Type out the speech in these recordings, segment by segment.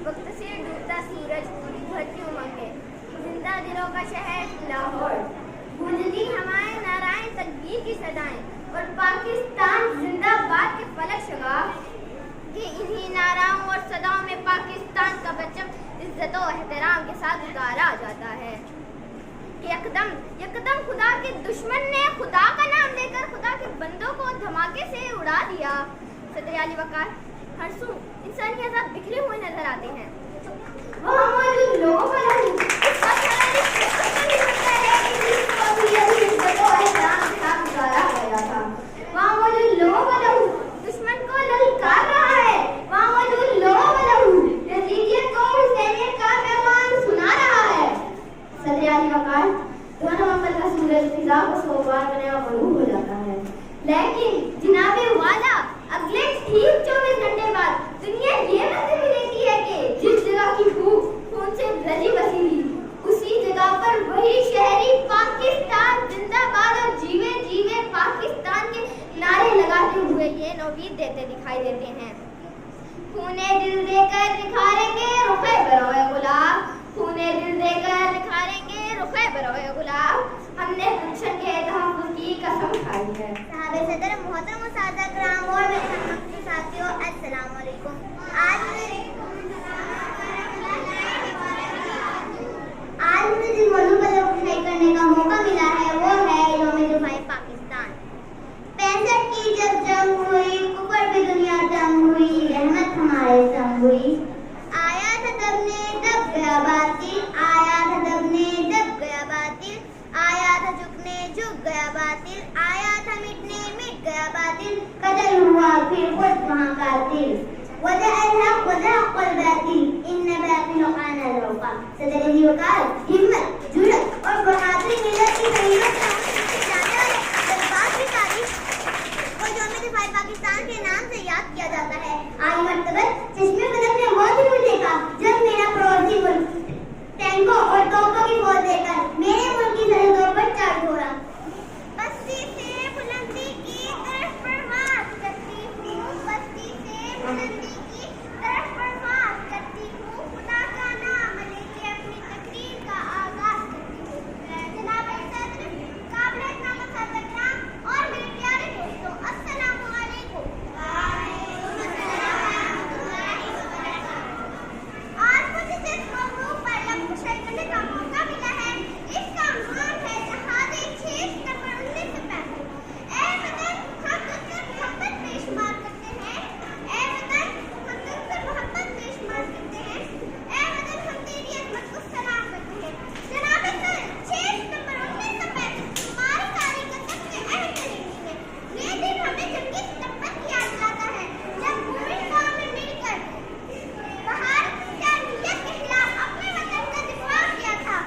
वक्त से डूबता सूरज भरती उमंगे, जिंदा दिलों का शहर लाहौर, गूंजती हमारे नारायण तकबीर की सदाएं और पाकिस्तान जिंदाबाद के फलक शगाफ कि इन्हीं नाराओं और सदाओं में पाकिस्तान का परचम इज्जत और एहतराम के साथ उतारा जाता है। यकदम खुदा के दुश्मन ने खुदा का नाम लेकर खुदा के बंदों को धमाके से उड़ा दिया। सदर आली वकार हर सू इंसानी आजाद बिखरे हुए नजर आते हैं। वहाँ मौजूद लोगों का लहू दुश्मन को ललकार रहा है। वहाँ मौजूद लोगों का लहू यजीदियत को हुसैनियत का पैगाम सुना रहा है। सदर आली वकार दोनों नवंबर का सूरज फिजा को सोमवार का नया मरूब हो जाता है, लेकिन जनाबे वाला अगले ठीक 24 घंटे बाद दुनिया ये मैसेज भी देती है कि जिस जगह की भूख खून से भरी बसी हुई उसी जगह पर वही शहरी पाकिस्तान जिंदाबाद और जीवे जीवे पाकिस्तान के नारे लगाते हुए ये नौवीद देते दिखाई देते हैं। खूने दिल देकर निखारेंगे रुखे बरोए गुलाब, खूने दिल देकर निखारेंगे रुखे बरोए गुलाब, हमने गुलशन के तहफ़्फ़ुज़ की कसम खाई है। साहब सदर मोहतरम मुसादा कराम और मेरे हमवक्ती साथियों, अस्सलाम वालेकुम। आज मुझे जिस मौजू पर गुफ्तगू करने का मौका मिला है वो है यौम दिफाए पाकिस्तान। 65 की जब जंग हुई, कुफर पे दुनिया तंग हुई, रहमत हमारे संग हुई। आया था दबने दब गया बातिल, आया था दबने दब गया बातिल, आया था झुकने झुक गया बातिल, आया था मिटने मिट गया बातिल, कतल हुआ फिर खुद वहाँ कातिल। वजह हक वजह कुल बातिल, इन्ने बातिल खाना रोका। सदर अली वकार हिम्मत जुर्रत और बहादुरी मिलत की शहीदों से जाने वाले जज्बात की तारीफ को यौम दिफाए पाकिस्तान के नाम से याद किया जाता है। आई मर्तबा चश्मे बदल में वो दिन देखा जब मेरा पड़ोसी मुल्क टैंकों और तोपों की फौज देकर मेरे मुल्क की सरहदों पर चढ़ छोड़ा। बस्ती से बुलंदी की तरफ परवाज़ करती हूँ, बस्ती से बुलंदी की तरफ परवाज़ करती हूँ, खुदा का नाम लेके अपनी तकरीर का आगाज़ करती हूँ। जनाब सदर, काबिल एहतराम मुसादा कराम और मेरे प्यारे दोस्तों, अस्सलाम वालेकुम। आज मुझे जिस मौजू पर लफ्ज़ शेयर करने का मौका मिला है इसका उन्वान है जहाद-ए 6 सितंबर 1965। ऐ वतन हम तुझसे मोहब्बत बेशुमार करते हैं, ऐ वतन हम तुझसे मोहब्बत बेशुमार करते हैं, ऐ वतन हम तेरी अज़मत को सलाम करते हैं। जनाब सर 6 सितंबर 1935 हमारी तारीख़ का सबसे अहम तरीन दिन है। ये दिन हमें जंगी सितंबर की याद दिलाता है जब पूरी कौम ने मिलकर बाहर जाहिलियत के खिलाफ अपने वतन का दिफा किया था।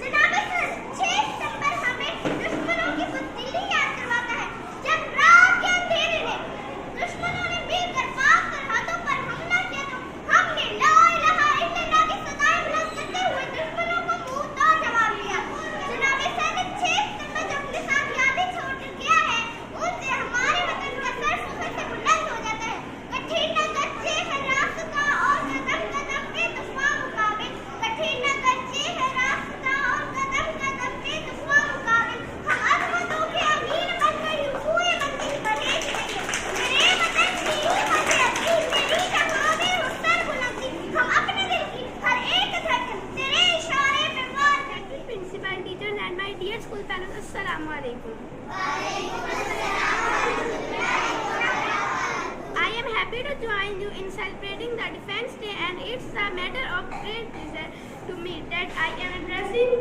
जनाब सर 6 सितंबर हमें दुश्मनों की बुज़दिली याद करवाता है जब रात के अंधेरे में दुश्मनों ने मिलकर पाक सरहदों पर हमला किया तो हमने ला इलाहा इल्लल्लाह की सदाएं बुलंद करते हुए दुश्मनों को मुंह तोड़ जवाब दिया। जनाब सर 6 सितंबर जो अपने साथ यादें छोड़ कर गया है उससे हमारे वतन का सर फख्र से बुलंद हो जाता है। कठिन न कच्चे है रास्ता और कदम कदम पे दुश्मन मुकाबिल, कठिन न कच्चे है रास्ता और कदम कदम पे दुश्मन मुकाबिल, हम अज़मतों के अमीर बनकर हुए मंजिल पर ले चलेंगे। मेरे वतन की हिम्मत अपनी मेरी जहाँ में हुस्न बुलंदी, हम अपने दिल की हर एक धड़कन तेरे इशारे पे वार करती। Principal, teachers and my dear school parents, Assalamu alaikum. I am happy to join you in celebrating the Defence Day, and it's a matter of great pleasure to me that I am addressing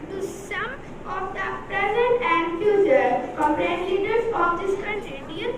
to some of the present and future corporate leaders of this country. Dear